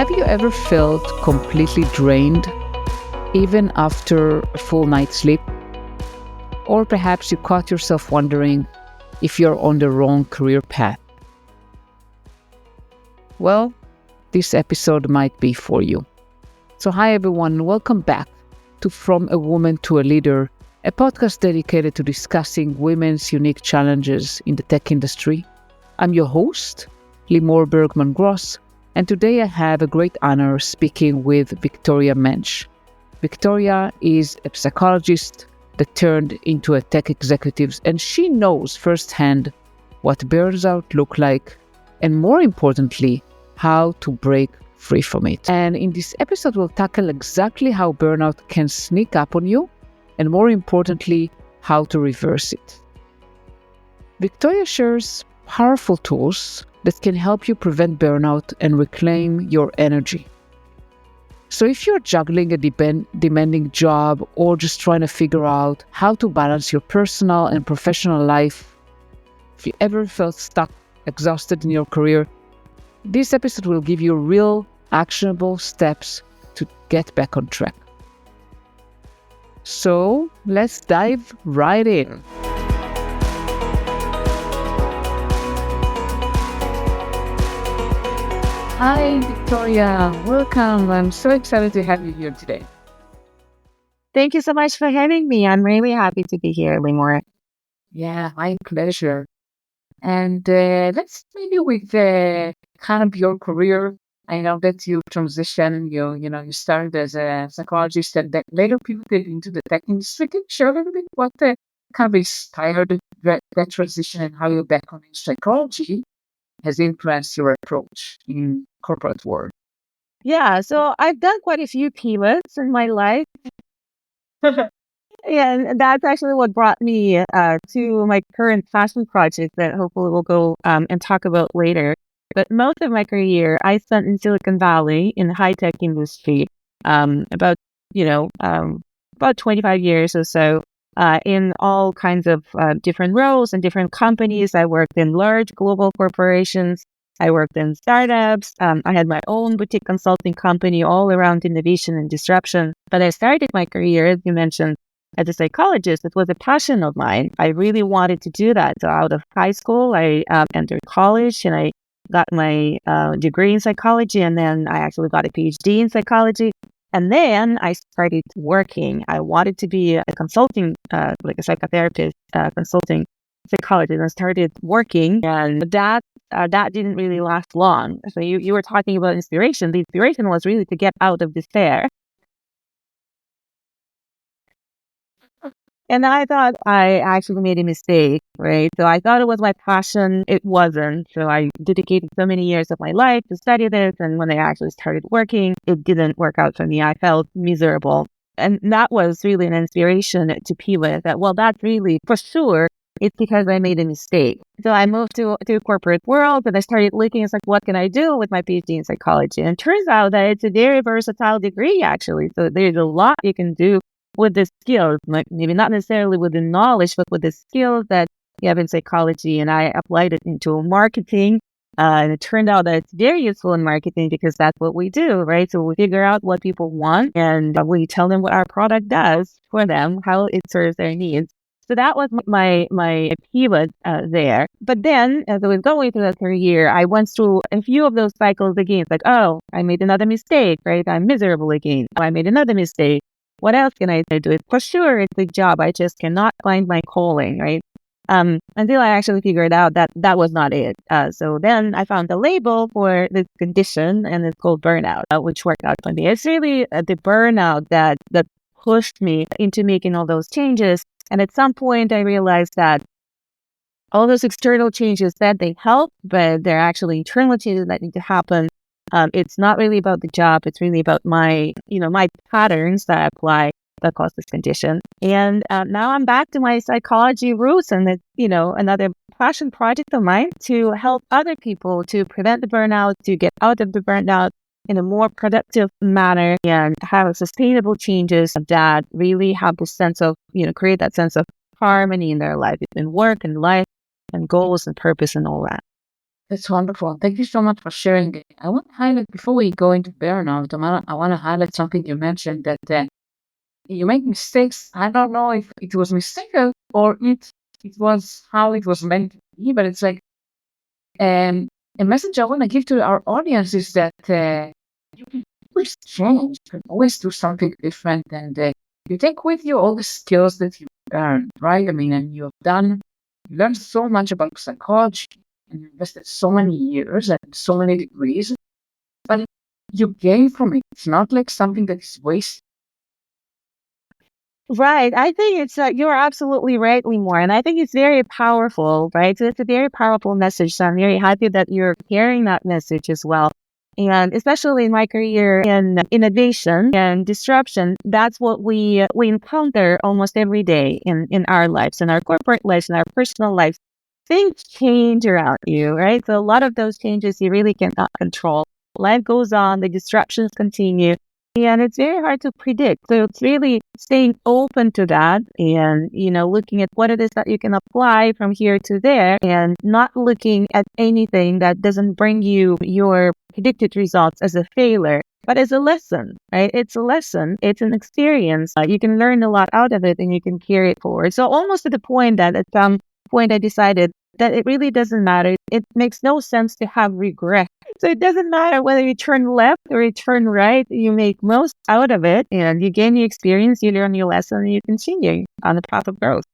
Have you ever felt completely drained, even after a full night's sleep? Or perhaps you caught yourself wondering if you're on the wrong career path? Well, this episode might be for you. So hi everyone, and welcome back to From a Woman to a Leader, a podcast dedicated to discussing women's unique challenges in the tech industry. I'm your host, Limor Bergman-Gross, and today I have a great honor speaking with Victoria Mensch. Victoria is a psychologist that turned into a tech executive, and she knows firsthand what burnout looks like, and more importantly, how to break free from it. And in this episode, we'll tackle exactly how burnout can sneak up on you, and more importantly, how to reverse it. Victoria shares powerful tools that can help you prevent burnout and reclaim your energy. So if you're juggling a demanding job or just trying to figure out how to balance your personal and professional life, if you ever felt stuck, exhausted in your career, this episode will give you real, actionable steps to get back on track. So let's dive right in. Hi, Victoria. Welcome. I'm so excited to have you here today. Thank you so much for having me. I'm really happy to be here, Limor. Yeah, my pleasure. And let's maybe with kind of your career. I know that you transitioned, you started as a psychologist and then later pivoted into the tech industry. Can you share a little bit what kind of inspired that transition and how your background in psychology has influenced your approach in corporate world? Yeah, so I've done quite a few pivots in my life. Yeah, and that's actually what brought me to my current passion project that hopefully we'll go and talk about later. But most of my career I spent in Silicon Valley in the high-tech industry, about, about 25 years or so, in all kinds of different roles and different companies. I worked in large global corporations. I worked in startups. I had my own boutique consulting company all around innovation and disruption. But I started my career, as you mentioned, as a psychologist. It was a passion of mine. I really wanted to do that. So out of high school, I entered college and I got my degree in psychology. And then I actually got a PhD in psychology. And then I started working. I wanted to be a consulting, like a psychotherapist, consulting psychologist. And I started working, and that didn't really last long. So you were talking about inspiration. The inspiration was really to get out of despair. And I thought I actually made a mistake, right? So I thought it was my passion. It wasn't. So I dedicated so many years of my life to study this. And when I actually started working, it didn't work out for me. I felt miserable. And that was really an inspiration to pivot that, well, that's really for sure. It's because I made a mistake. So I moved to a corporate world and I started looking, it's like, what can I do with my PhD in psychology? And it turns out that it's a very versatile degree, actually. So there's a lot you can do with the skills, like maybe not necessarily with the knowledge, but with the skills that you have in psychology. And I applied it into marketing. And it turned out that it's very useful in marketing because that's what we do, right? So we figure out what people want and we tell them what our product does for them, how it serves their needs. So that was my pivot there. But then as I was going through that career, I went through a few of those cycles again. It's like, oh, I made another mistake, right? I'm miserable again. I made another mistake. What else can I do? For sure, it's a job. I just cannot find my calling, right? Until I actually figured out that that was not it. So then I found the label for this condition, and it's called burnout, which worked out for me. It's really the burnout that pushed me into making all those changes. And at some point, I realized that all those external changes that they help, but they're actually internal changes that need to happen. It's not really about the job. It's really about my patterns that I apply that cause this condition. And now I'm back to my psychology roots, and it's, another passion project of mine to help other people to prevent the burnout, to get out of the burnout in a more productive manner and have sustainable changes that really have the sense of, create that sense of harmony in their life, in work and life and goals and purpose and all that. That's wonderful. Thank you so much for sharing it. I want to highlight before we go into burnout. I want to highlight something you mentioned that you make mistakes. I don't know if it was mistaken or it was how it was meant to be, but it's like um, a message I want to give to our audience is that you can always change. You can always do something different, and you take with you all the skills that you earned, right? I mean, and you learned so much about psychology, and you invested so many years and so many degrees, but you gain from it. It's not like something that is wasted. Right. I think it's you're absolutely right, Limor, and I think it's very powerful, right? So it's a very powerful message. So I'm very happy that you're carrying that message as well. And especially in my career in innovation and disruption, that's what we encounter almost every day in our lives, in our corporate lives, in our personal lives. Things change around you, right? So a lot of those changes you really cannot control. Life goes on, the disruptions continue. And it's very hard to predict. So it's really staying open to that and, looking at what it is that you can apply from here to there and not looking at anything that doesn't bring you your predicted results as a failure, but as a lesson, right? It's a lesson. It's an experience. You can learn a lot out of it and you can carry it forward. So almost to the point that at some point I decided that it really doesn't matter. It makes no sense to have regret. So it doesn't matter whether you turn left or you turn right, you make most out of it and you gain your experience, you learn your lesson, and you continue on the path of growth.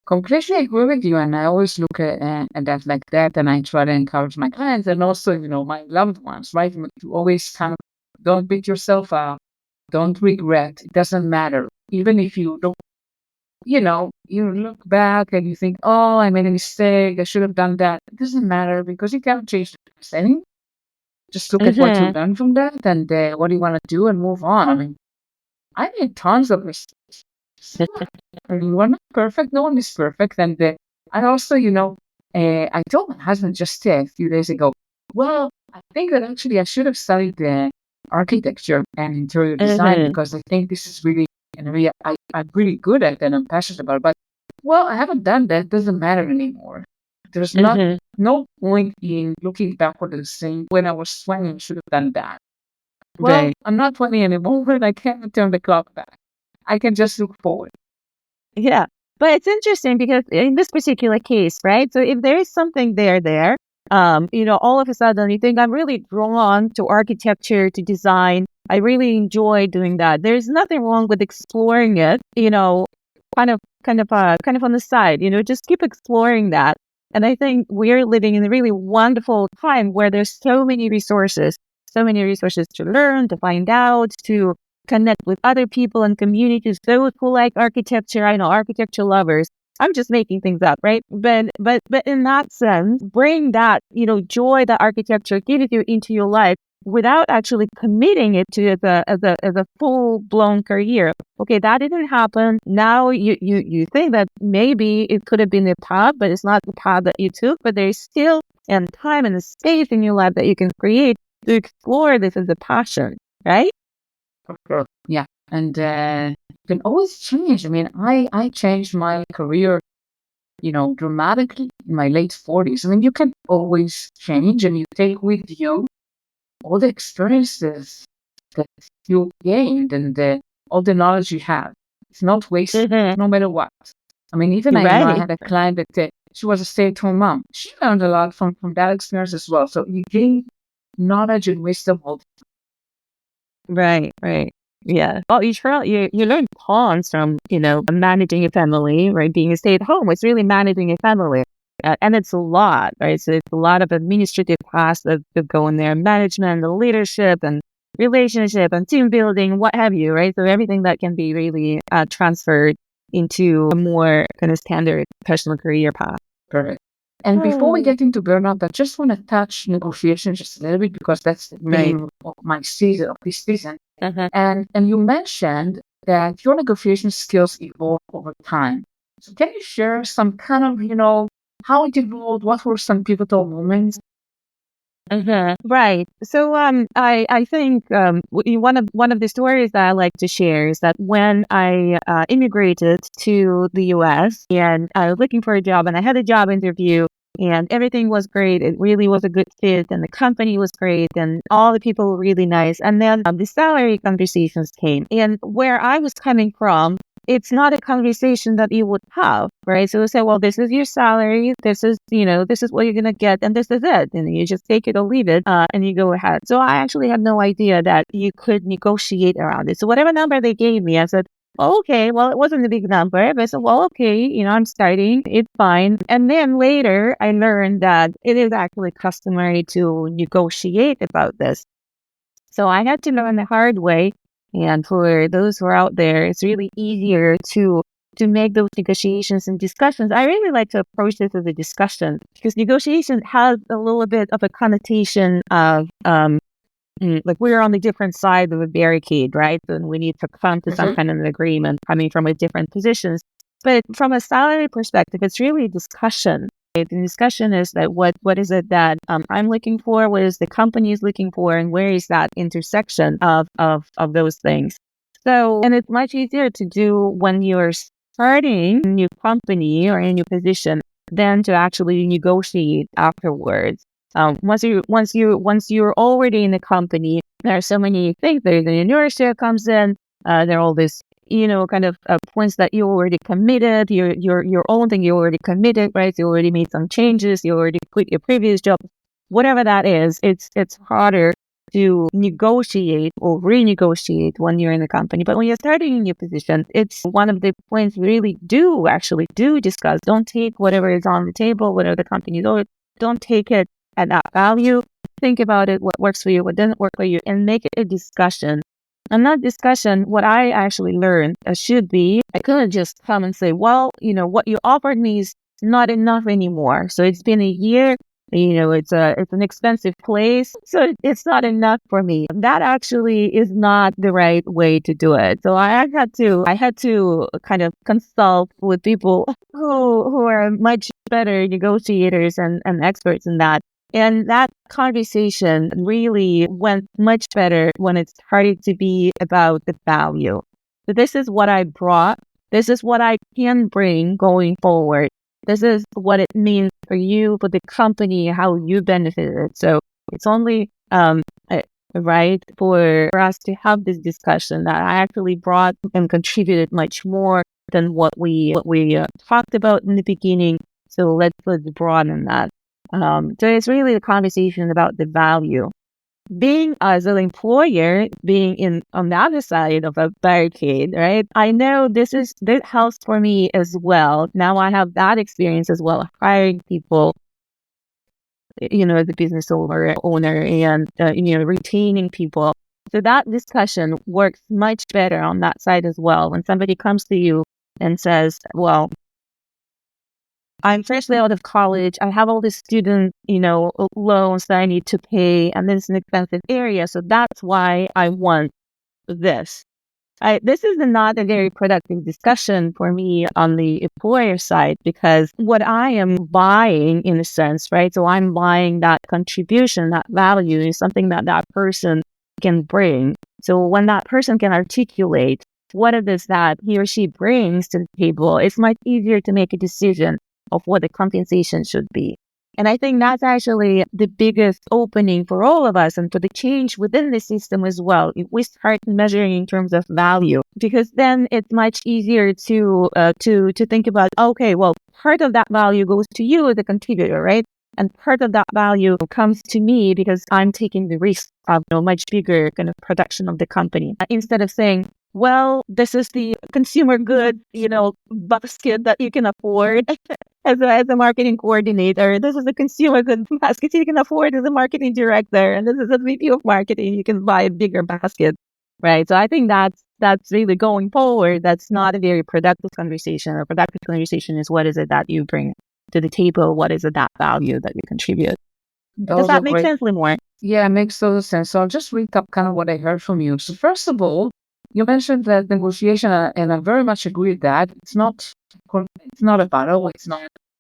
Completely agree with you, and I always look at that like that, and I try to encourage my clients and also, my loved ones, right? To always kind of don't beat yourself up, don't regret. It doesn't matter, even if you don't. You look back and you think, "Oh, I made a mistake. I should have done that." It doesn't matter because you can't change the past. Anyway. Just look at what you Mm-hmm. learned from that and what do you want to do and move on. I mean, I made tons of mistakes. I mean, we're not perfect. No one is perfect. And I also, I told my husband just a few days ago, well, I think that actually I should have studied architecture and interior design Mm-hmm. because I think this is really an area I'm really good at and I'm passionate about. But, well, I haven't done that. It doesn't matter anymore. There's Mm-hmm. no point in looking backward and saying, when I was 20, I should have done that. Well, Right. I'm not 20 anymore, and I can't turn the clock back. I can just look forward. Yeah. But it's interesting because in this particular case, right? So if there is something there, all of a sudden you think I'm really drawn to architecture, to design. I really enjoy doing that. There's nothing wrong with exploring it, kind of on the side, just keep exploring that. And I think we're living in a really wonderful time where there's so many resources to learn, to find out, to connect with other people and communities, those who like architecture. I know architecture lovers. I'm just making things up, right? But in that sense, bring that, joy that architecture gives you into your life without actually committing it to as a full blown career. Okay, that didn't happen. Now you think that maybe it could have been the path, but it's not the path that you took. But there's still and time and space in your life that you can create to explore this as a passion, right? Of course. Yeah. And you can always change. I mean, I changed my career, dramatically in my late 40s. I mean, you can always change and you take with you all the experiences that you gained and all the knowledge you have. It's not wasted, Mm-hmm. no matter what. I mean, even I Right. had a client that she was a stay-at-home mom. She learned a lot from that experience as well. So you gain knowledge and wisdom all. Right, right. Yeah. Oh, you learn tons from, managing a family, right? Being a stay-at-home, it's really managing a family. And it's a lot, right? So it's a lot of administrative tasks that go in there, management, the leadership and relationship and team building, what have you, right? So everything that can be really transferred into a more kind of standard professional career path. Perfect. And before we get into burnout, I just want to touch negotiation just a little bit because that's the Right. theme of my season, of this season. Uh-huh. And you mentioned that your negotiation skills evolve over time. So can you share some kind of, how it evolved? What were some pivotal moments? Right. So I think one of the stories that I like to share is that when I immigrated to the U.S. and I was looking for a job and I had a job interview, and everything was great. It really was a good fit, and the company was great, and all the people were really nice. And then the salary conversations came, and where I was coming from, it's not a conversation that you would have, right? So you say, well, this is your salary. This is, this is what you're going to get. And this is it. And you just take it or leave it and you go ahead. So I actually had no idea that you could negotiate around it. So whatever number they gave me, I said, oh, okay, well, it wasn't a big number, but I said, well, okay, I'm starting. It's fine. And then later I learned that it is actually customary to negotiate about this. So I had to learn the hard way. And for those who are out there, it's really easier to make those negotiations and discussions. I really like to approach this as a discussion because negotiation has a little bit of a connotation of like we're on the different side of a barricade, right? And we need to come to some kind of an agreement coming from a different positions. But from a salary perspective, it's really a discussion. The discussion is that what is it that I'm looking for? What is the company is looking for? And where is that intersection of those things? So, and it's much easier to do when you're starting a new company or a new position than to actually negotiate afterwards. Once you're already in the company, there are so many things. There's the inertia comes in. There are all this, kind of points that you already committed. Your own thing you already committed, right? You already made some changes. You already quit your previous job. Whatever that is, it's harder to negotiate or renegotiate when you're in the company. But when you're starting a new position, it's one of the points we really do discuss. Don't take whatever is on the table, whatever the company is. Don't take it at that value. Think about it, what works for you, what doesn't work for you, and make it a discussion. And that discussion, what I actually learned should be, I couldn't just come and say, well, what you offered me is not enough anymore. So it's been a year, it's an expensive place, so it's not enough for me. That actually is not the right way to do it. So I had to kind of consult with people who are much better negotiators and experts in that. And that conversation really went much better when it started to be about the value. So this is what I brought. This is what I can bring going forward. This is what it means for you, for the company, how you benefited. So it's only right for us to have this discussion that I actually brought and contributed much more than what we talked about in the beginning. So let's broaden that. So it's really a conversation about the value. Being as an employer, being on the other side of a barricade, right? I know this helps for me as well. Now I have that experience as well, hiring people, as a business owner and, retaining people. So that discussion works much better on that side as well. When somebody comes to you and says, well, I'm freshly out of college. I have all these student, loans that I need to pay, and this is an expensive area. So that's why I want this. This is not a very productive discussion for me on the employer side, because what I am buying, in a sense, right? So I'm buying that contribution, that value is something that person can bring. So when that person can articulate what it is that he or she brings to the table, it's much easier to make a decision of what the compensation should be. And I think that's actually the biggest opening for all of us and for the change within the system as well. If we start measuring in terms of value, because then it's much easier to think about, okay, well, part of that value goes to you as a contributor, right? And part of that value comes to me because I'm taking the risk of much bigger kind of production of the company. Instead of saying, well, this is the consumer good, basket that you can afford as a marketing coordinator. This is the consumer good basket you can afford as a marketing director. And this is a VP of marketing. You can buy a bigger basket, right? So I think that's really going forward. That's not a very productive conversation. A productive conversation is, what is it that you bring to the table? What is it that value that you contribute? Does that make sense, Limor? Yeah, it makes total sense. So I'll just recap kind of what I heard from you. So first of all, you mentioned that negotiation, and I very much agree with that. It's not a battle. It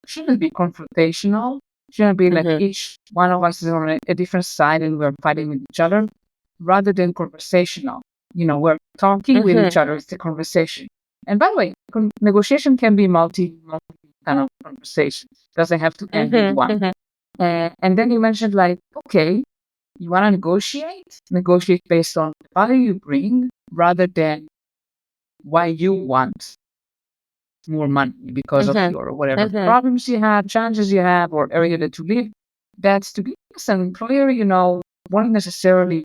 shouldn't be confrontational. It shouldn't be like each one of us is on a different side and we're fighting with each other, rather than conversational. We're talking with each other. It's a conversation. And by the way, negotiation can be multi kind of conversation. Doesn't have to end with one. And then you mentioned like, okay, you want to negotiate based on the value you bring rather than why you want more money because of your whatever problems you have, challenges you have, or area that you live. That's to be as an employer, won't necessarily,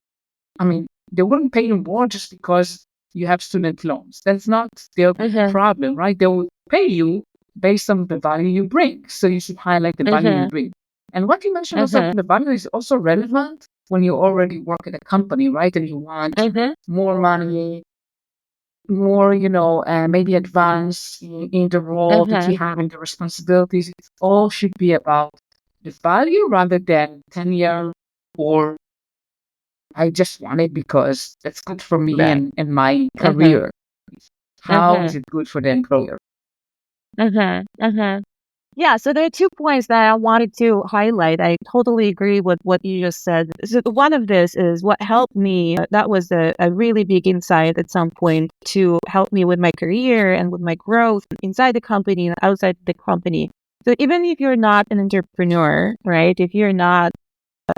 they wouldn't pay you more just because you have student loans. That's not their problem, right? They will pay you based on the value you bring. So you should highlight the value you bring. And what you mentioned also, the value is also relevant when you already work at a company, right? And you want more money, more, maybe advance in the role that you have and the responsibilities. It all should be about the value rather than tenure or I just want it because that's good for me and my career. How is it good for the employer? Yeah, so there are 2 points that I wanted to highlight. I totally agree with what you just said. So one of this is what helped me. That was a really big insight at some point to help me with my career and with my growth inside the company and outside the company. So even if you're not an entrepreneur, right? If you're not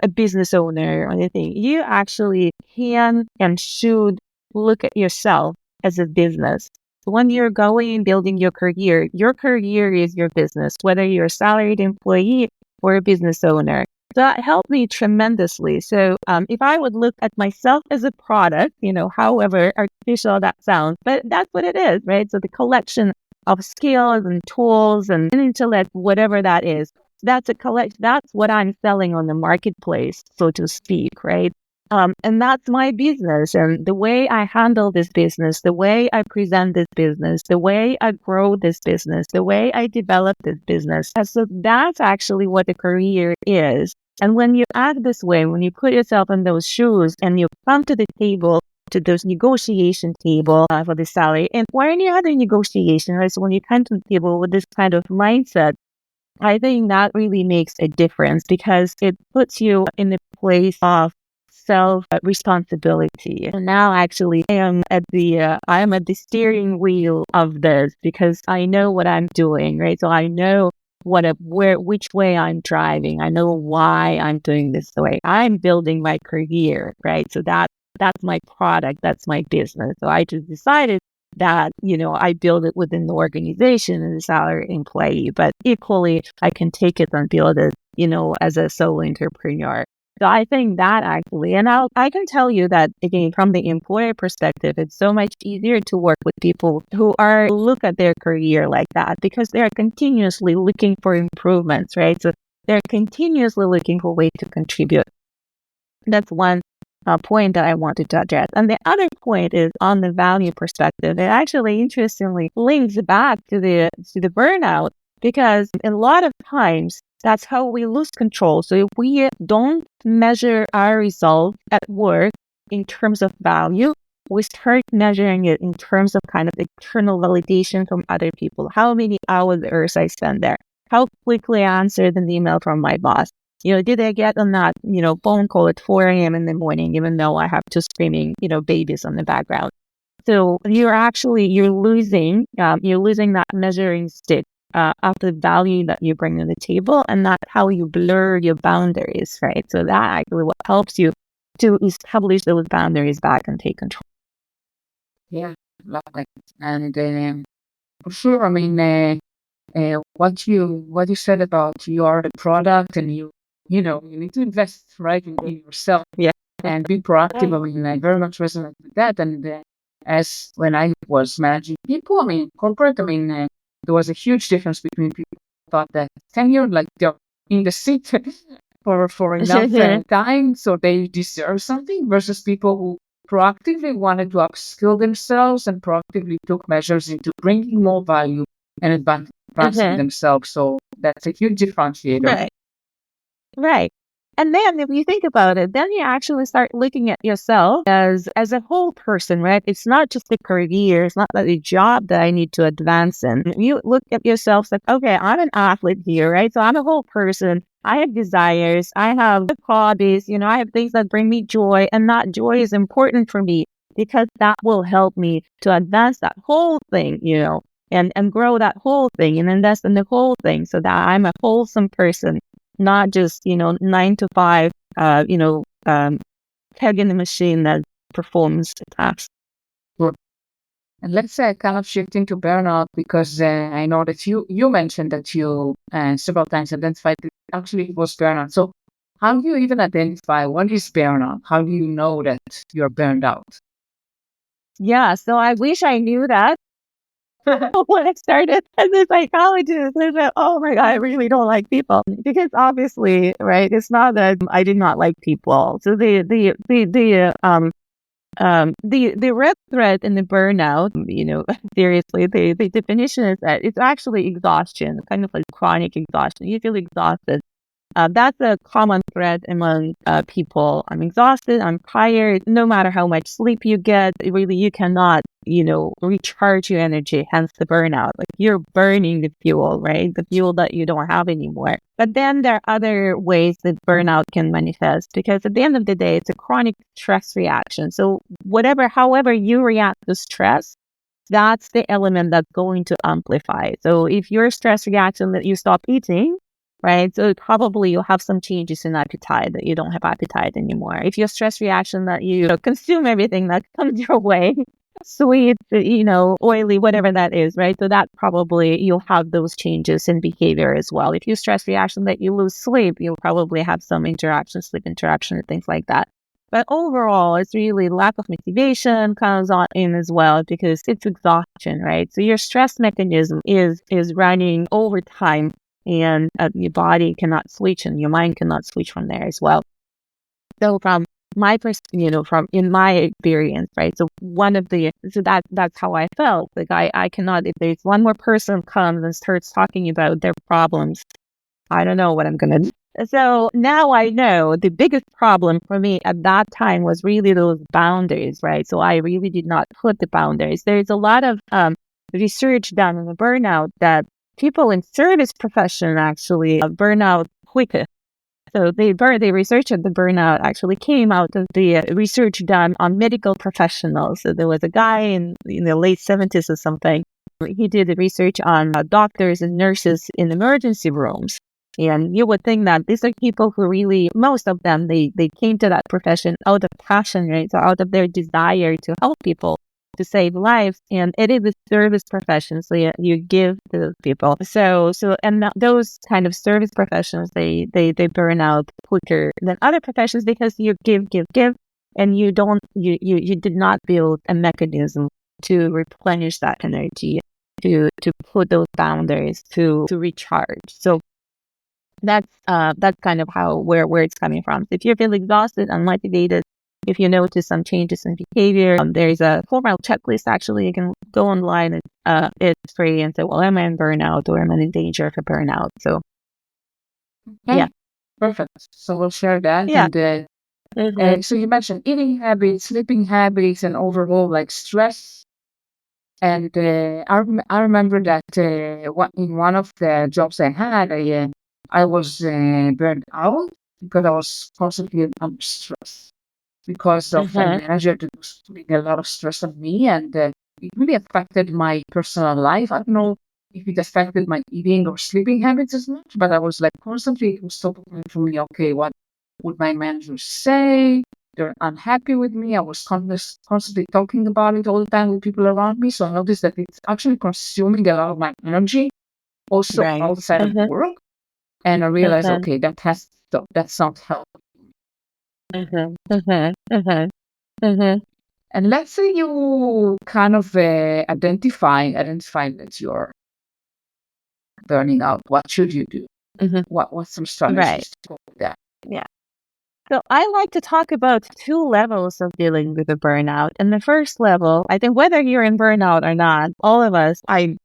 a business owner or anything, you actually can and should look at yourself as a business. When you're going and building your career is your business, whether you're a salaried employee or a business owner. So that helped me tremendously. So if I would look at myself as a product, however artificial that sounds, but that's what it is, right? So the collection of skills and tools and intellect, whatever that is, that's a collect. That's what I'm selling on the marketplace, so to speak, right? And that's my business. And the way I handle this business, the way I present this business, the way I grow this business, the way I develop this business. And so that's actually what a career is. And when you act this way, when you put yourself in those shoes and you come to the table, to those negotiation table for the salary, and or any other negotiation, right? So when you come to the table with this kind of mindset, I think that really makes a difference because it puts you in the place of self responsibility. And now, actually, I am at the steering wheel of this because I know what I'm doing, right? So I know which way I'm driving. I know why I'm doing this the way I'm building my career, right? So that's my product, that's my business. So I just decided that, I build it within the organization as a salary employee, but equally I can take it and build it, as a solo entrepreneur. So I think that actually, and I can tell you that again, from the employer perspective, it's so much easier to work with people who look at their career like that because they're continuously looking for improvements, right? So they're continuously looking for ways to contribute. That's one point that I wanted to address. And the other point is on the value perspective. It actually interestingly links back to the burnout because a lot of times that's how we lose control. So if we don't measure our results at work in terms of value, we start measuring it in terms of kind of external validation from other people. How many hours I spend there? How quickly I answered an email from my boss? Did I get on that, phone call at 4 a.m. in the morning, even though I have two screaming, babies on the background? So you're losing that measuring stick of the value that you bring to the table, and that's how you blur your boundaries, right? So that actually what helps you to establish those boundaries back and take control. Yeah, love that. And for sure, what you said about you are the product and you need to invest right in yourself Yeah. and be proactive. I very much resonate with that. And as when I was managing people, corporate, there was a huge difference between people who thought that tenure, like they're in the seat for enough time, so they deserve something, versus people who proactively wanted to upskill themselves and proactively took measures into bringing more value and advancing themselves. So that's a huge differentiator. Right. Right. And then if you think about it, then you actually start looking at yourself as a whole person, right? It's not just a career. It's not like a job that I need to advance in. You look at yourself like, okay, I'm an athlete here, right? So I'm a whole person. I have desires. I have hobbies. I have things that bring me joy, and that joy is important for me because that will help me to advance that whole thing, and grow that whole thing and invest in the whole thing so that I'm a wholesome person, not just, 9 to 5, peg in the machine that performs tasks. And let's say kind of shifting to burnout, because I know that you mentioned that you several times identified that actually it was burnout. So how do you even identify what is burnout? How do you know that you're burned out? Yeah, so I wish I knew that when I started as a psychologist. I said, oh my God, I really don't like people. Because obviously, right, it's not that I did not like people. So the red thread in the burnout, seriously, the definition is that it's actually exhaustion, kind of like chronic exhaustion. You feel exhausted. That's a common thread among people. I'm exhausted. I'm tired. No matter how much sleep you get, really, you cannot, recharge your energy. Hence the burnout. Like you're burning the fuel, right? The fuel that you don't have anymore. But then there are other ways that burnout can manifest, because at the end of the day, it's a chronic stress reaction. So however you react to stress, that's the element that's going to amplify. So if your stress reaction that you stop eating, right? So probably you'll have some changes in appetite, that you don't have appetite anymore. If your stress reaction that you consume everything that comes your way, sweet, oily, whatever that is, right? So that probably you'll have those changes in behavior as well. If you stress reaction that you lose sleep, you'll probably have some sleep interaction and things like that. But overall, it's really lack of motivation comes on in as well, because it's exhaustion, right? So your stress mechanism is running over time, and your body cannot switch and your mind cannot switch from there as well. So from my from in my experience, right? So that's how I felt. Like I cannot, if there's one more person comes and starts talking about their problems, I don't know what I'm going to do. So now I know the biggest problem for me at that time was really those boundaries, right? So I really did not put the boundaries. There's a lot of research done on the burnout that people in service profession actually burn out quicker. So the research of the burnout actually came out of the research done on medical professionals. So there was a guy in the late 70s or something. He did the research on doctors and nurses in emergency rooms. And you would think that these are people who really, most of them, they came to that profession out of passion, right? So out of their desire to help people, to save lives. And it is a service profession. So you give to people. And those kind of service professions, they burn out quicker than other professions, because you give, and you did not build a mechanism to replenish that energy, to put those boundaries, to recharge. So that's kind of where it's coming from. So if you feel exhausted, unmotivated, if you notice some changes in behavior, there's a formal checklist. Actually, you can go online and it's free, and say, well, am I in burnout, or am I in danger of a burnout? So yeah, Perfect. So we'll share that. yeah. And so you mentioned eating habits, sleeping habits, and overall like stress. And I remember that in one of the jobs I had, I was burned out because I was constantly under stress, because of a manager that was putting a lot of stress on me, and it really affected my personal life. I don't know if it affected my eating or sleeping habits as much, but I was like constantly, it was top of mind for me. Okay, what would my manager say? They're unhappy with me. I was constantly talking about it all the time with people around me. So I noticed that it's actually consuming a lot of my energy, also Right. outside of work. And I realized, okay, that has to stop. That's not healthy. And let's say you kind of identify that you're burning out. What should you do? What's some strategies Right. to go with that? Yeah. So I like to talk about 2 levels of dealing with a burnout. And the first level, I think whether you're in burnout or not, all of us, I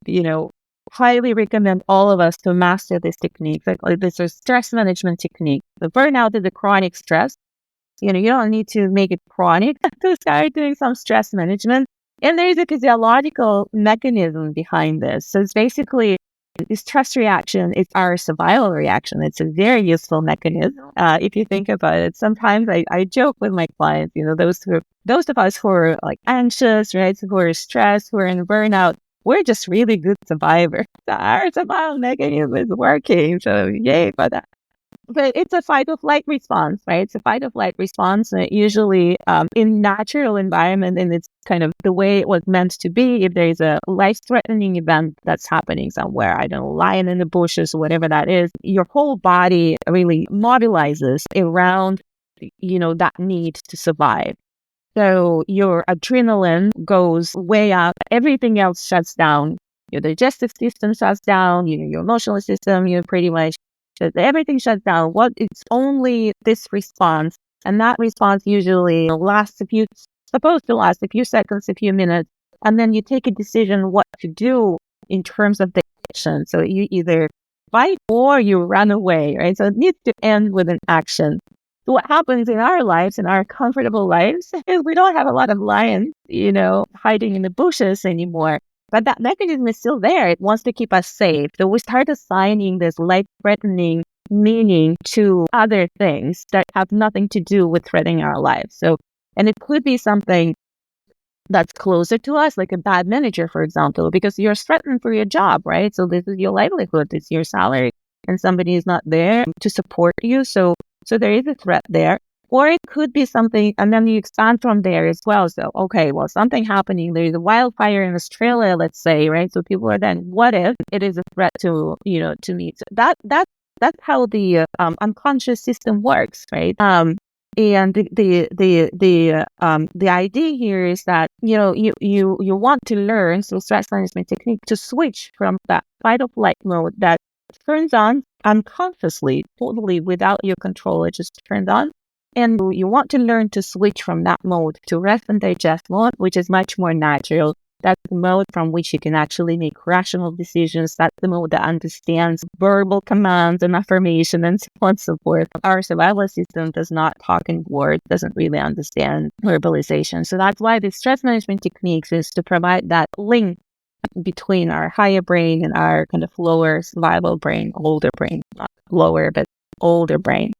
highly recommend all of us to master this technique. Like this is stress management technique. The burnout is a chronic stress. You don't need to make it chronic to start doing some stress management. And there is a physiological mechanism behind this. So it's basically the stress reaction. It's our survival reaction. It's a very useful mechanism. If you think about it, sometimes I joke with my clients, those of us who are like anxious, right? Who are stressed, who are in burnout, we're just really good survivors. Our survival mechanism is working. So yay for that. But it's a fight or flight response, right? It's a fight or flight response. Usually in natural environment, and it's kind of the way it was meant to be. If there is a life-threatening event that's happening somewhere, I don't know, lion in the bushes, whatever that is, your whole body really mobilizes around, that need to survive. So your adrenaline goes way up. Everything else shuts down. Your digestive system shuts down. Your emotional system, pretty much everything shuts down. It's only this response, and that response usually supposed to last a few seconds, a few minutes, and then you take a decision what to do in terms of the action. So you either fight or you run away, right? So it needs to end with an action. So what happens in our lives, in our comfortable lives, is we don't have a lot of lions, hiding in the bushes anymore. But that mechanism is still there. It wants to keep us safe. So we start assigning this life-threatening meaning to other things that have nothing to do with threatening our lives. And it could be something that's closer to us, like a bad manager, for example, because you're threatened for your job, right? So this is your livelihood, it's your salary, and somebody is not there to support you. So there is a threat there. Or it could be something, and then you expand from there as well. So, okay, well, something happening. There's a wildfire in Australia, let's say, right? So people are then, what if it is a threat to me? So that's how the unconscious system works, right? And the idea here is that you want to learn through stress management technique to switch from that fight or flight mode that turns on unconsciously, totally without your control. It just turns on. And you want to learn to switch from that mode to rest and digest mode, which is much more natural. That's the mode from which you can actually make rational decisions. That's the mode that understands verbal commands and affirmation and so on and so forth. Our survival system does not talk in words, doesn't really understand verbalization. So that's why the stress management techniques is to provide that link between our higher brain and our kind of lower survival brain, older brain, not lower, but older brain.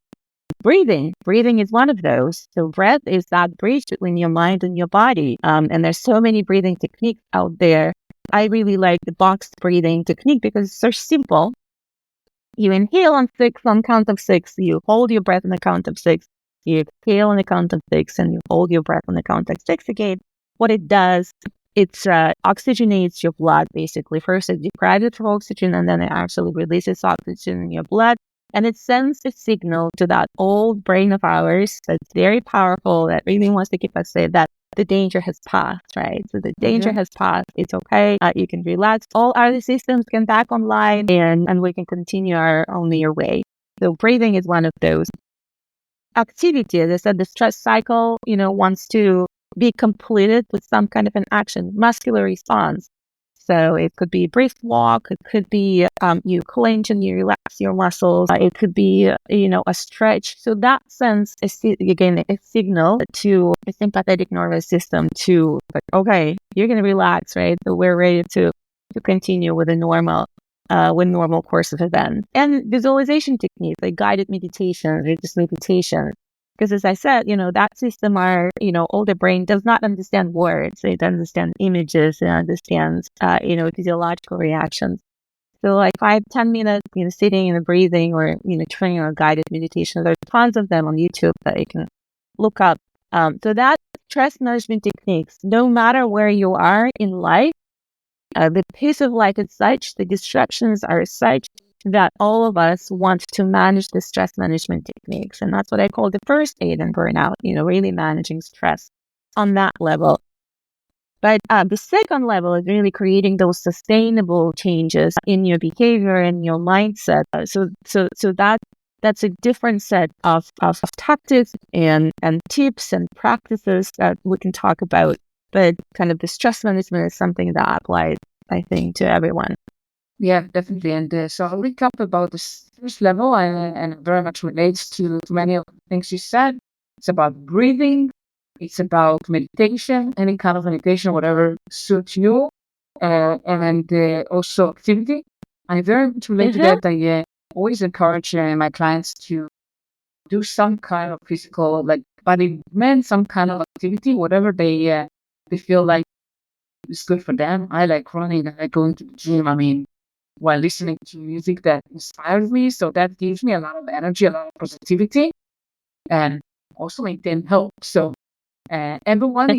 Breathing is one of those. So breath is that bridge between your mind and your body. And there's so many breathing techniques out there. I really like the box breathing technique because it's so simple. You inhale on count of 6. You hold your breath on the count of 6. You exhale on the count of 6, and you hold your breath on the count of 6 again. What it does, it oxygenates your blood, basically. First, it deprives it of oxygen, and then it actually releases oxygen in your blood. And it sends a signal to that old brain of ours that's very powerful, that really wants to keep us safe, that the danger has passed, right? So the danger has passed. It's okay. You can relax. All other systems can back online, and we can continue on your way. So breathing is one of those. Activity, as I said, the stress cycle, wants to be completed with some kind of an action, muscular response. So it could be a brisk walk. It could be you clench and you relax your muscles. It could be, a stretch. So that sends, a signal to the sympathetic nervous system to, okay, you're going to relax, right? So we're ready to continue with a normal course of events. And visualization techniques like guided meditation or just meditation. Because as I said, that system, our, older brain does not understand words. It understands images. It understands, physiological reactions. So like 5-10 minutes, sitting and breathing or, turning on guided meditation. There's tons of them on YouTube that you can look up. So that stress management techniques, no matter where you are in life, the pace of life is such, the distractions are such that all of us want to manage the stress management techniques. And that's what I call the first aid in burnout, really managing stress on that level. But the second level is really creating those sustainable changes in your behavior and your mindset. So that's a different set of tactics and tips and practices that we can talk about. But kind of the stress management is something that applies, I think, to everyone. Yeah, definitely. And so I'll recap about this first level, and it very much relates to many of the things you said. It's about breathing. It's about meditation, any kind of meditation, whatever suits you, and also activity. I very much relate to that. I always encourage my clients to do some kind of physical, like body movement, some kind of activity, whatever they feel like is good for them. I like running. I like going to the gym. I mean, while listening to music that inspires me. So that gives me a lot of energy, a lot of positivity, and also maintain health. So everyone,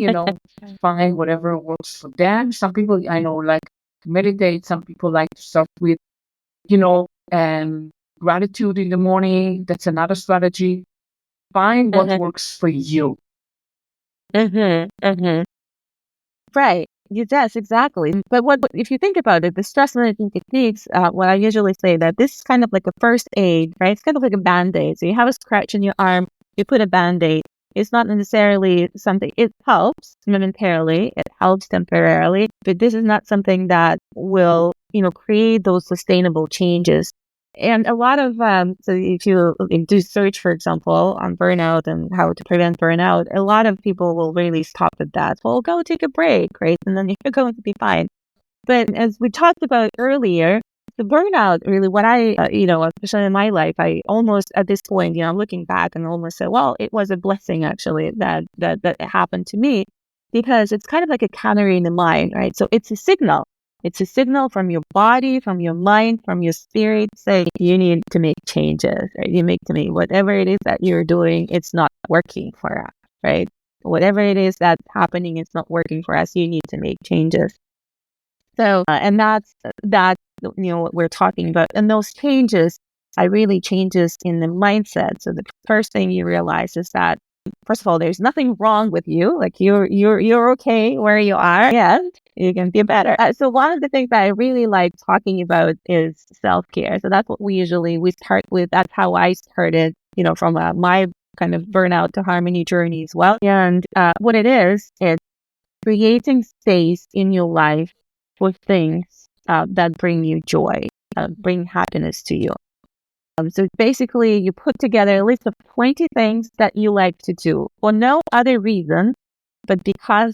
find whatever works for them. Some people I know like to meditate. Some people like to start with, you know, gratitude in the morning. That's another strategy. Find what Mhm, works for you. mhm, mhm. Right. Yes, exactly. But what if you think about it, the stress management techniques, what I usually say that this is kind of like a first aid, right? It's kind of like a band-aid. So you have a scratch in your arm, you put a band-aid. It's not necessarily something, it helps momentarily, it helps temporarily, but this is not something that will, create those sustainable changes. And a lot of, so if you do search, for example, on burnout and how to prevent burnout, a lot of people will really stop at that. Well, go take a break, right? And then you're going to be fine. But as we talked about earlier, the burnout really, what especially in my life, I almost at this point, I'm looking back and almost say, well, it was a blessing actually that it happened to me because it's kind of like a canary in the mine, right? So it's a signal. It's a signal from your body, from your mind, from your spirit saying you need to make changes, right? You make to make whatever it is that you're doing, it's not working for us, right? Whatever it is that's happening, it's not working for us. You need to make changes. So, and that's what we're talking about. And those changes are really changes in the mindset. So the first thing you realize is that first of all, there's nothing wrong with you. Like you're okay where you are, and you can be better. So one of the things that I really like talking about is self-care. So that's what we start with. That's how I started. From my kind of burnout to harmony journey as well. And what it is creating space in your life for things that bring you joy, bring happiness to you. So basically, you put together a list of 20 things that you like to do for no other reason, but because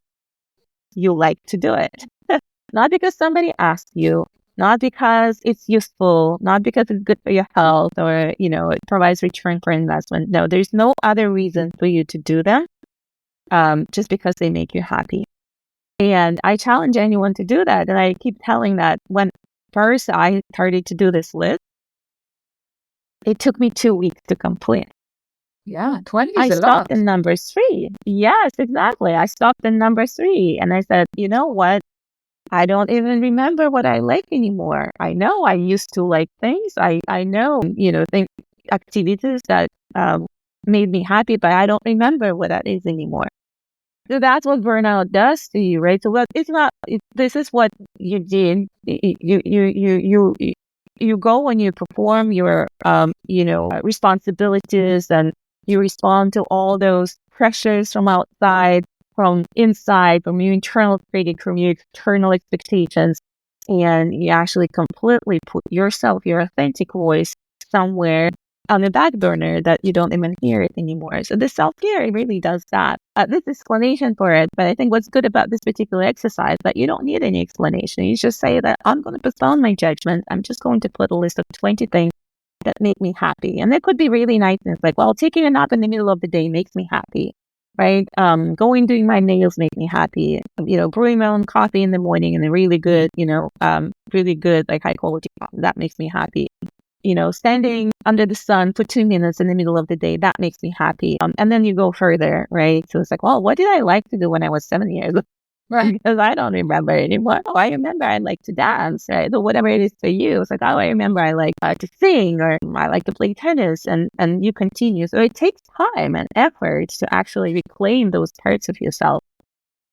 you like to do it. Not because somebody asked you, not because it's useful, not because it's good for your health or, it provides return for investment. No, there's no other reason for you to do them just because they make you happy. And I challenge anyone to do that. And I keep telling that when first I started to do this list, it took me 2 weeks to complete. Yeah, 20 I is a stopped lot. in number 3. Yes, exactly. I stopped in number 3. And I said, you know what? I don't even remember what I like anymore. I know I used to like things. I know, activities that made me happy, but I don't remember what that is anymore. So that's what burnout does to you, right? So what it's not. This is what you did. You go when you perform your responsibilities, and you respond to all those pressures from outside, from inside, from your internal critic, from your external expectations, and you actually completely put yourself, your authentic voice, somewhere on the back burner that you don't even hear it anymore. So the self-care really does that. There's explanation for it, but I think what's good about this particular exercise that you don't need any explanation. You just say that I'm going to postpone my judgment. I'm just going to put a list of 20 things that make me happy. And it could be really nice. And it's like, well, taking a nap in the middle of the day makes me happy. Right? Doing my nails make me happy. Brewing my own coffee in the morning and a really good, like high quality coffee, that makes me happy. Standing under the sun for 2 minutes in the middle of the day, that makes me happy. And then you go further, right? So it's like, well, what did I like to do when I was 7 years old? Right. Because I don't remember anymore. Oh, I remember I like to dance, right? So whatever it is for you, it's like, oh, I remember I like to sing, or I like to play tennis, and you continue. So it takes time and effort to actually reclaim those parts of yourself.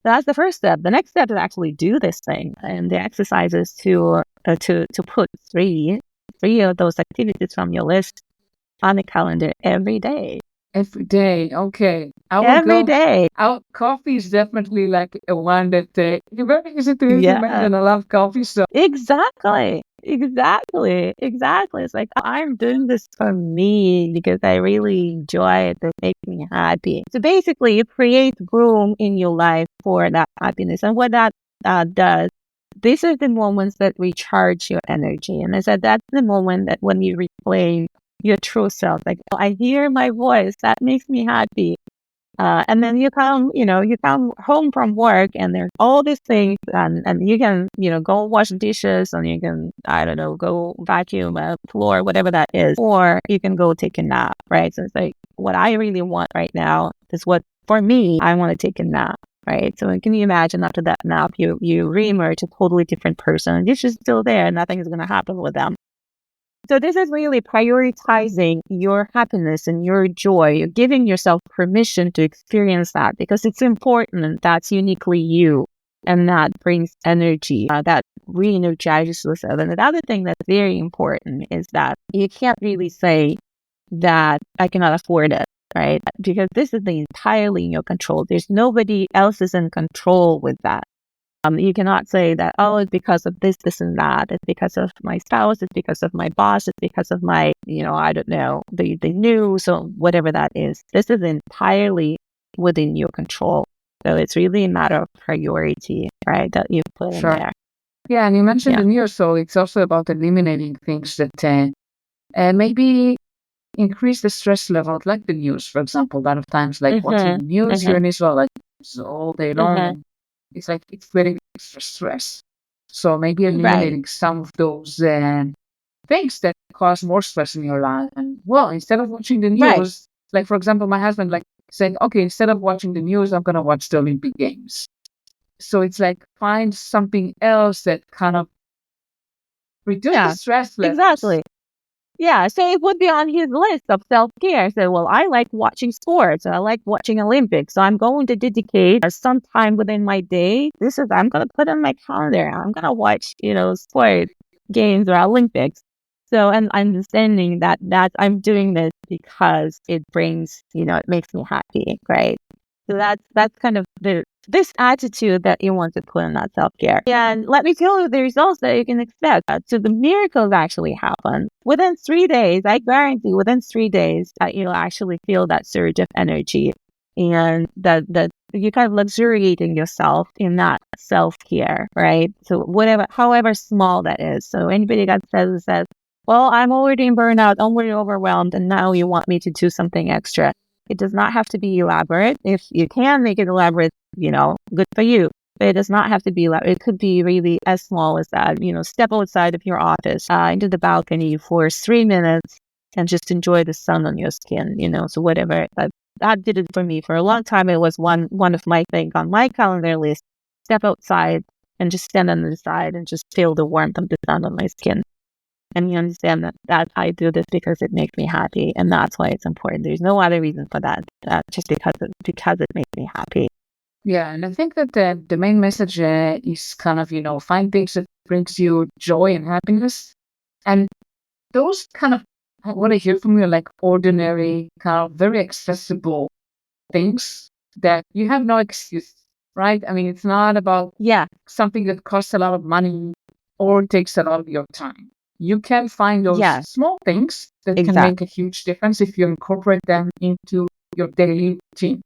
So that's the first step. The next step is actually do this thing, and the exercise is to put three of those activities from your list on the calendar every day. Every day. Okay. I will Every go. day. Coffee is definitely like a one that it's very easy to implement, Yeah. and I love coffee. So Exactly. Exactly. It's like, I'm doing this for me because I really enjoy it. It makes me happy. So basically, you create room in your life for that happiness. And what that does, these are the moments that recharge your energy. And I said, that's the moment that when you reclaim your true self, like, oh, I hear my voice, that makes me happy. And then you come home from work and there's all these things and you can, go wash dishes and you can, I don't know, go vacuum a floor, whatever that is, or you can go take a nap, right? So it's like, what I really want right now is for me, I want to take a nap. Right. So can you imagine after that nap, you reemerge a totally different person. This is still there. Nothing is going to happen with them. So this is really prioritizing your happiness and your joy. You're giving yourself permission to experience that because it's important. That's uniquely you. And that brings energy, that re-energizes yourself. And another thing that's very important is that you can't really say that I cannot afford it, right? Because this is entirely in your control. There's nobody else is in control with that. You cannot say that, oh, it's because of this, this, and that. It's because of my spouse. It's because of my boss. It's because of my, I don't know, the news or whatever that is. This is entirely within your control. So it's really a matter of priority, right, that you put in there. Yeah, and you mentioned the news, so it's also about eliminating things that maybe increase the stress level, like the news, for example. A lot of times, like watching the news here in Israel, like all day long, and it's like it's creating extra stress. So maybe eliminating some of those things that cause more stress in your life. And well, instead of watching the news, like for example, my husband like saying, okay, instead of watching the news, I'm gonna watch the Olympic Games. So it's like find something else that kind of reduce the stress levels. Exactly. Yeah, so it would be on his list of self-care. So, well, I like watching sports. I like watching Olympics. So I'm going to dedicate some time within my day. I'm going to put on my calendar. I'm going to watch, sport games or Olympics. So, and understanding that I'm doing this because it brings, it makes me happy, right? So that's kind of this attitude that you want to put in that self-care. And let me tell you the results that you can expect. So the miracles actually happen. Within 3 days, I guarantee within 3 days that you'll actually feel that surge of energy and that you're kind of luxuriating yourself in that self-care, right? So however small that is. So anybody that says, well, I'm already in burnout, I'm already overwhelmed, and now you want me to do something extra. It does not have to be elaborate. If you can make it elaborate, good for you. But it does not have to be elaborate. It could be really as small as that. Step outside of your office, into the balcony for 3 minutes and just enjoy the sun on your skin, So whatever. That did it for me. For a long time, it was one of my things on my calendar list. Step outside and just stand on the side and just feel the warmth of the sun on my skin. And you understand that I do this because it makes me happy, and that's why it's important. There's no other reason for that. Just because it makes me happy. Yeah, and I think that the main message is kind of find things that brings you joy and happiness, and those kind of what I hear from you are like ordinary, kind of very accessible things that you have no excuse, right? I mean, it's not about something that costs a lot of money or takes a lot of your time. You can find those small things that can make a huge difference if you incorporate them into your daily routine.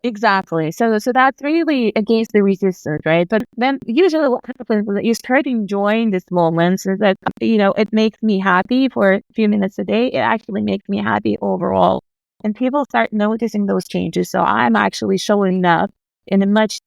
Exactly. So that's really against the resistance, right? But then usually what happens is that you start enjoying this moment so that, it makes me happy for a few minutes a day. It actually makes me happy overall. And people start noticing those changes. So I'm actually showing up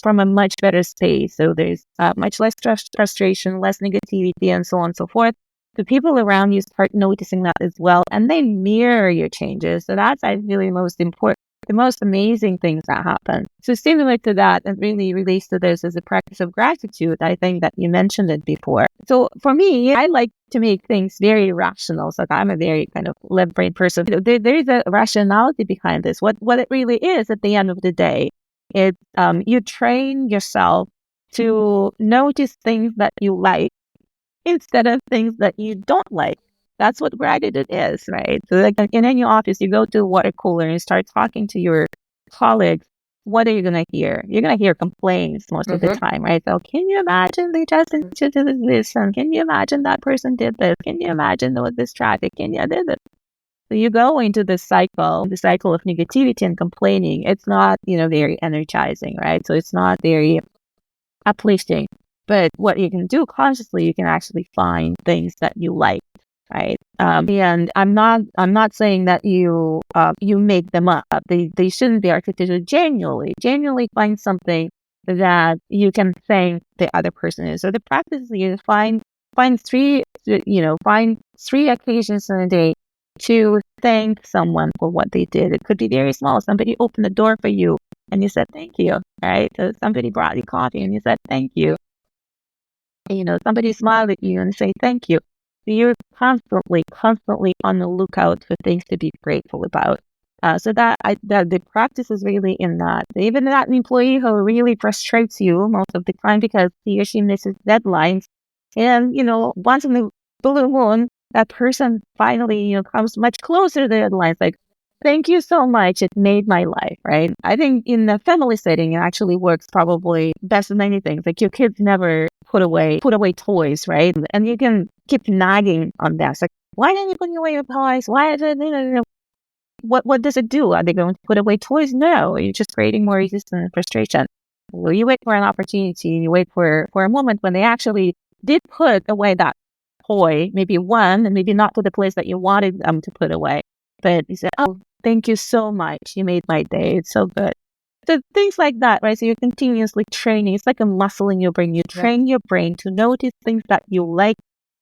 from a much better space. So there's much less frustration, less negativity, and so on and so forth. The people around you start noticing that as well, and they mirror your changes. So that's really the most amazing things that happen. So similar to that, and really relates to this is a practice of gratitude. I think that you mentioned it before. So for me, I like to make things very rational. So I'm a very kind of left-brain person. There's a rationality behind this. What it really is at the end of the day, it's you train yourself to notice things that you like instead of things that you don't like. That's what gratitude is, right? So like in any office, you go to a water cooler and start talking to your colleagues. What are you going to hear? You're going to hear complaints most of the time, right? So can you imagine they just did this? And can you imagine that person did this? Can you imagine with this traffic? Can you do this? So you go into the cycle of negativity and complaining. It's not, very energizing, right? So it's not very uplifting. But what you can do consciously, you can actually find things that you like. right? And I'm not saying that you make them up. They shouldn't be articulated. Genuinely find something that you can thank the other person is. So the practice is find three, find three occasions in a day to thank someone for what they did. It could be very small. Somebody opened the door for you and you said thank you, right? So somebody brought you coffee and you said thank you. Somebody smiled at you and say thank you. So you're constantly on the lookout for things to be grateful about. So that the practice is really in that. Even that employee who really frustrates you most of the time because he or she misses deadlines, and once in the blue moon, that person finally comes much closer to the deadlines. Like, thank you so much. It made my life, right? I think in the family setting, it actually works probably best than anything. Like your kids never put away toys, right? And you can keep nagging on that. It's like, why didn't you put away your toys? Why is it? What does it do? Are they going to put away toys? No, you're just creating more resistance and frustration. Well, you wait for an opportunity. You wait for a moment when they actually did put away that toy, maybe one, and maybe not to the place that you wanted them to put away. But you said, oh, thank you so much. You made my day. It's so good. So things like that, right? So you're continuously training. It's like a muscle in your brain. You train your brain to notice things that you like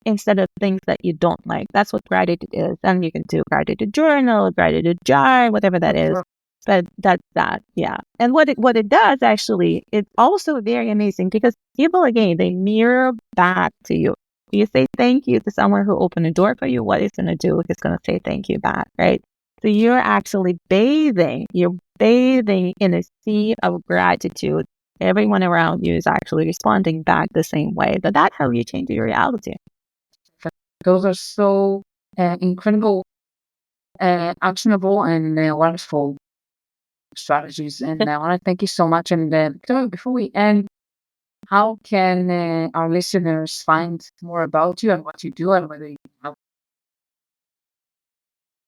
instead of things that you don't like. That's what gratitude is. And you can do gratitude journal, gratitude jar, whatever that is. But that's that, yeah. And what it does actually, it's also very amazing because people, again, they mirror back to you. You say thank you to someone who opened a door for you. What it's going to do? It's going to say thank you back, right? So you're actually bathing in a sea of gratitude. Everyone around you is actually responding back the same way. But that's how you change your reality. Those are so incredible, actionable, and wonderful strategies. And I want to thank you so much. And Victoria, before we end, how can our listeners find more about you and what you do and whether you have?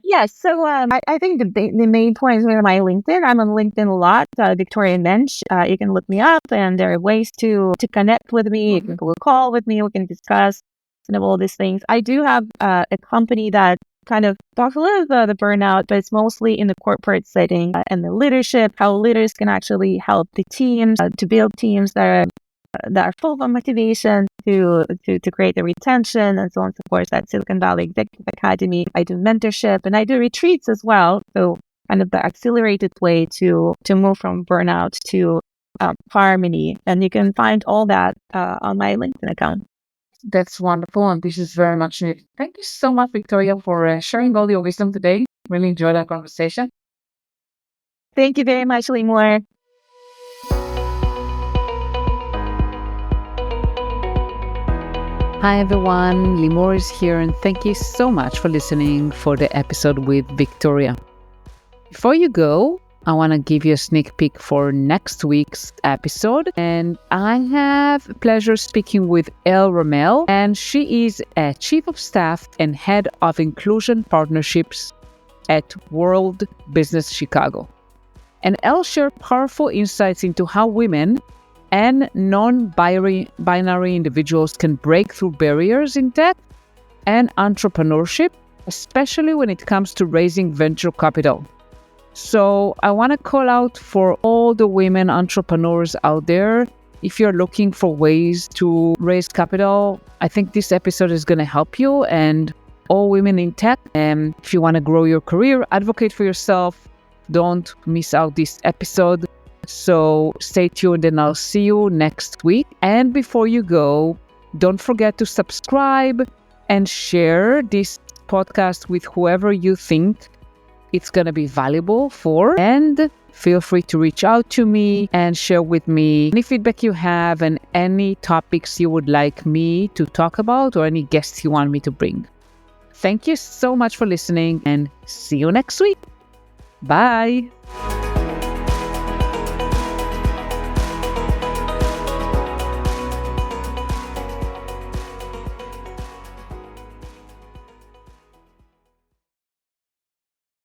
Yes, so I think the main point is with my LinkedIn. I'm on LinkedIn a lot, Victoria Mensch. You can look me up, and there are ways to connect with me. You can go a call with me. We can discuss all these things. I do have a company that kind of talks a little about the burnout, but it's mostly in the corporate setting and the leadership, how leaders can actually help the teams to build teams that are full of motivation to create the retention and so on and so forth. At Silicon Valley Executive Academy, I do mentorship and I do retreats as well. So kind of the accelerated way to move from burnout to harmony. And you can find all that on my LinkedIn account. That's wonderful, and this is very much needed. Thank you so much, Victoria, for sharing all your wisdom today. Really enjoyed our conversation. Thank you very much, Limor. Hi everyone, Limor is here, and thank you so much for listening for the episode with Victoria. Before you go, I want to give you a sneak peek for next week's episode. And I have the pleasure speaking with Elle Ramel, and she is a Chief of Staff and Head of Inclusion Partnerships at World Business Chicago. And Elle shared powerful insights into how women and non-binary individuals can break through barriers in tech and entrepreneurship, especially when it comes to raising venture capital. So I want to call out for all the women entrepreneurs out there. If you're looking for ways to raise capital, I think this episode is going to help you, and all women in tech. And if you want to grow your career, advocate for yourself, don't miss out this episode. So stay tuned and I'll see you next week. And before you go, don't forget to subscribe and share this podcast with whoever you think it's going to be valuable for. And feel free to reach out to me and share with me any feedback you have and any topics you would like me to talk about or any guests you want me to bring. Thank you so much for listening and see you next week. Bye.